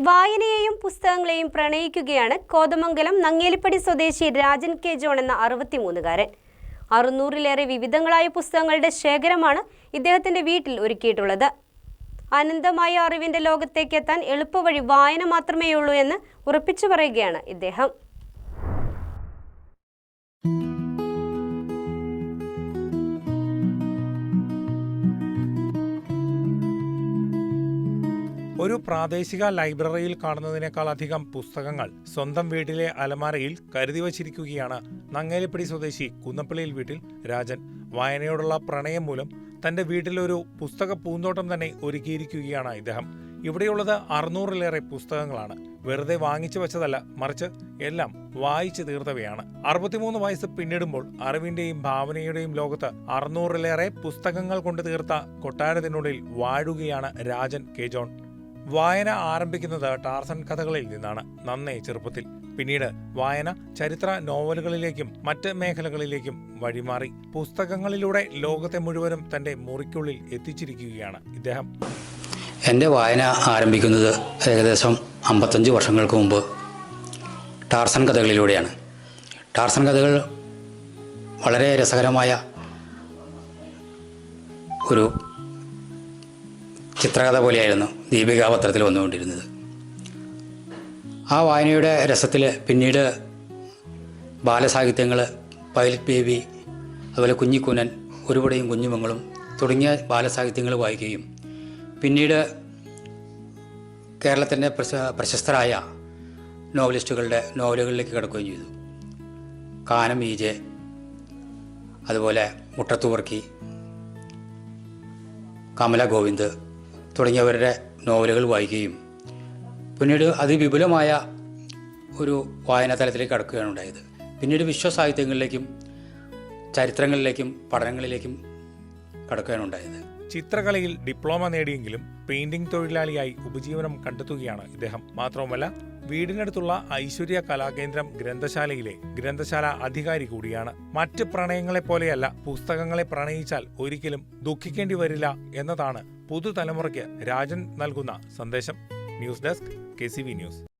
വായനയെയും പുസ്തകങ്ങളെയും പ്രണയിക്കുകയാണ് കോതമംഗലം നങ്ങേലിപ്പടി സ്വദേശി Rajan K John എന്ന 63-കാരൻ. 600-ലേറെ വിവിധങ്ങളായ പുസ്തകങ്ങളുടെ ശേഖരമാണ് ഇദ്ദേഹത്തിന്റെ വീട്ടിൽ ഒരുക്കിയിട്ടുള്ളത്. അനന്തമായ അറിവിന്റെ ലോകത്തേക്ക് എത്താൻ എളുപ്പവഴി വായന മാത്രമേയുള്ളൂ എന്ന് ഉറപ്പിച്ചു പറയുകയാണ് ഇദ്ദേഹം. ഒരു പ്രാദേശിക ലൈബ്രറിയിൽ കാണുന്നതിനേക്കാൾ അധികം പുസ്തകങ്ങൾ സ്വന്തം വീട്ടിലെ അലമാരയിൽ കരുതി വച്ചിരിക്കുകയാണ് നങ്ങേലിപ്പടി സ്വദേശി കുന്നപ്പള്ളിയിൽ വീട്ടിൽ രാജൻ. വായനയോടുള്ള പ്രണയം മൂലം തന്റെ വീട്ടിലൊരു പുസ്തക പൂന്തോട്ടം തന്നെ ഒരുക്കിയിരിക്കുകയാണ് ഇദ്ദേഹം. ഇവിടെയുള്ളത് 600-ലേറെ പുസ്തകങ്ങളാണ്. വെറുതെ വാങ്ങിച്ചു വെച്ചതല്ല, മറിച്ച് എല്ലാം വായിച്ചു തീർത്തവയാണ്. 63 വയസ്സ് പിന്നിടുമ്പോൾ അറിവിന്റെയും ഭാവനയുടെയും ലോകത്ത് 600-ലേറെ പുസ്തകങ്ങൾ കൊണ്ട് തീർത്ത കൊട്ടാരത്തിനുള്ളിൽ വാഴുകയാണ് രാജൻ കെ ജോൺ. വായന ആരംഭിക്കുന്നത് ടാർസൻ കഥകളിൽ നിന്നാണ് നന്നേ ചെറുപ്പത്തിൽ. പിന്നീട് വായന ചരിത്ര നോവലുകളിലേക്കും മറ്റ് മേഖലകളിലേക്കും വഴിമാറി. പുസ്തകങ്ങളിലൂടെ ലോകത്തെ മുഴുവനും തന്റെ മുറിക്കുള്ളിൽ എത്തിച്ചിരിക്കുകയാണ് ഇദ്ദേഹം. എൻ്റെ വായന ആരംഭിക്കുന്നത് ഏകദേശം 55 വർഷങ്ങൾക്ക് മുമ്പ് ടാർസൻ കഥകളിലൂടെയാണ്. ടാർസൻ കഥകൾ വളരെ രസകരമായ ഒരു ചിത്രകഥ പോലെയായിരുന്നു ദീപിക പത്രത്തിൽ വന്നുകൊണ്ടിരുന്നത്. ആ വായനയുടെ രസത്തിൽ പിന്നീട് ബാലസാഹിത്യങ്ങൾ, പൈലറ്റ് ബേബി, അതുപോലെ കുഞ്ഞിക്കുനൻ, ഒരുപടയും കുഞ്ഞുമങ്ങളും തുടങ്ങിയ ബാലസാഹിത്യങ്ങൾ വായിക്കുകയും പിന്നീട് കേരളത്തിൻ്റെ പ്രശസ്തരായ നോവലിസ്റ്റുകളുടെ നോവലുകളിലേക്ക് കടക്കുകയും ചെയ്തു. കാനം ഈജെ, അതുപോലെ മുട്ടത്തുവർക്കി, കമല ഗോവിന്ദ് തുടങ്ങിയവരുടെ നോവലുകൾ വായിക്കുകയും പിന്നീട് അതിവിപുലമായ ഒരു വായനാ തലത്തിലേക്ക് കടക്കുകയാണ് ഉണ്ടായത്. പിന്നീട് വിശ്വസാഹിത്യങ്ങളിലേക്കും ചരിത്രങ്ങളിലേക്കും പഠനങ്ങളിലേക്കും കടക്കുകയാണ് ഉണ്ടായത്. ചിത്രകലയിൽ ഡിപ്ലോമ നേടിയെങ്കിലും പെയിന്റിംഗ് തൊഴിലാളിയായി ഉപജീവനം കണ്ടെത്തുകയാണ് ഇദ്ദേഹം. മാത്രവുമല്ല, വീടിനടുത്തുള്ള ഐശ്വര്യ കലാകേന്ദ്രം ഗ്രന്ഥശാലയിലെ ഗ്രന്ഥശാല അധികാരി കൂടിയാണ്. മറ്റ് പ്രണയങ്ങളെപ്പോലെയല്ല, പുസ്തകങ്ങളെ പ്രണയിച്ചാൽ ഒരിക്കലും ദുഃഖിക്കേണ്ടി വരില്ല എന്നതാണ് പുതുതലമുറയ്ക്ക് രാജൻ നൽകുന്ന സന്ദേശം. News desk, KCV news.